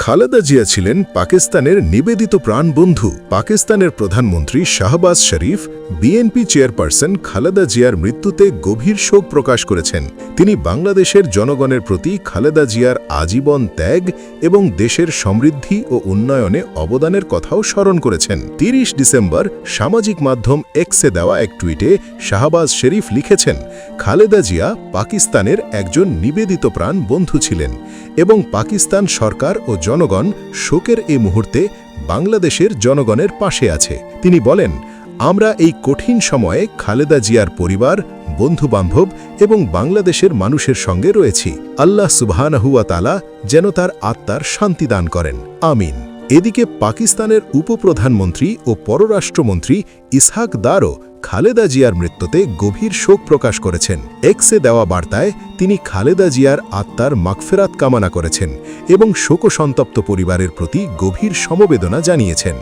খালেদা জিয়া ছিলেন পাকিস্তানের নিবেদিত প্রাণবন্ধু। পাকিস্তানের প্রধানমন্ত্রী শাহবাজ শরীফ বিএনপি চেয়ারপারসন খালেদা জিয়ার মৃত্যুতে গভীর শোক প্রকাশ করেছেন। তিনি বাংলাদেশের জনগণের প্রতি খালেদা জিয়ার আজীবন ত্যাগ এবং দেশের সমৃদ্ধি ও উন্নয়নে অবদানের কথাও স্মরণ করেছেন। ৩০ ডিসেম্বর সামাজিক মাধ্যম এক্সে দেওয়া এক টুইটে শাহবাজ শরীফ লিখেছেন, খালেদা জিয়া পাকিস্তানের একজন নিবেদিত প্রাণ বন্ধু ছিলেন এবং পাকিস্তান সরকার ও জনগণ শোকের এই মুহূর্তে বাংলাদেশের জনগণের পাশে আছে। তিনি বলেন, আমরা এই কঠিন সময়ে খালেদা জিয়ার পরিবার, বন্ধুবান্ধব এবং বাংলাদেশের মানুষের সঙ্গে রয়েছি। আল্লাহ সুবহানাহু ওয়া তাআলা যেন তার আত্মার শান্তি দান করেন, আমিন। এদিকে পাকিস্তানের উপপ্রধানমন্ত্রী ও পররাষ্ট্রমন্ত্রী ইসহাক দারও খালেদা জিয়ার মৃত্যুতে গভীর শোক প্রকাশ করেছেন। এক্সে দেওয়া বার্তায় তিনি খালেদা জিয়ার আত্মার মাগফিরাত কামনা করেছেন এবং শোকসন্তপ্ত পরিবারের প্রতি গভীর সমবেদনা জানিয়েছেন।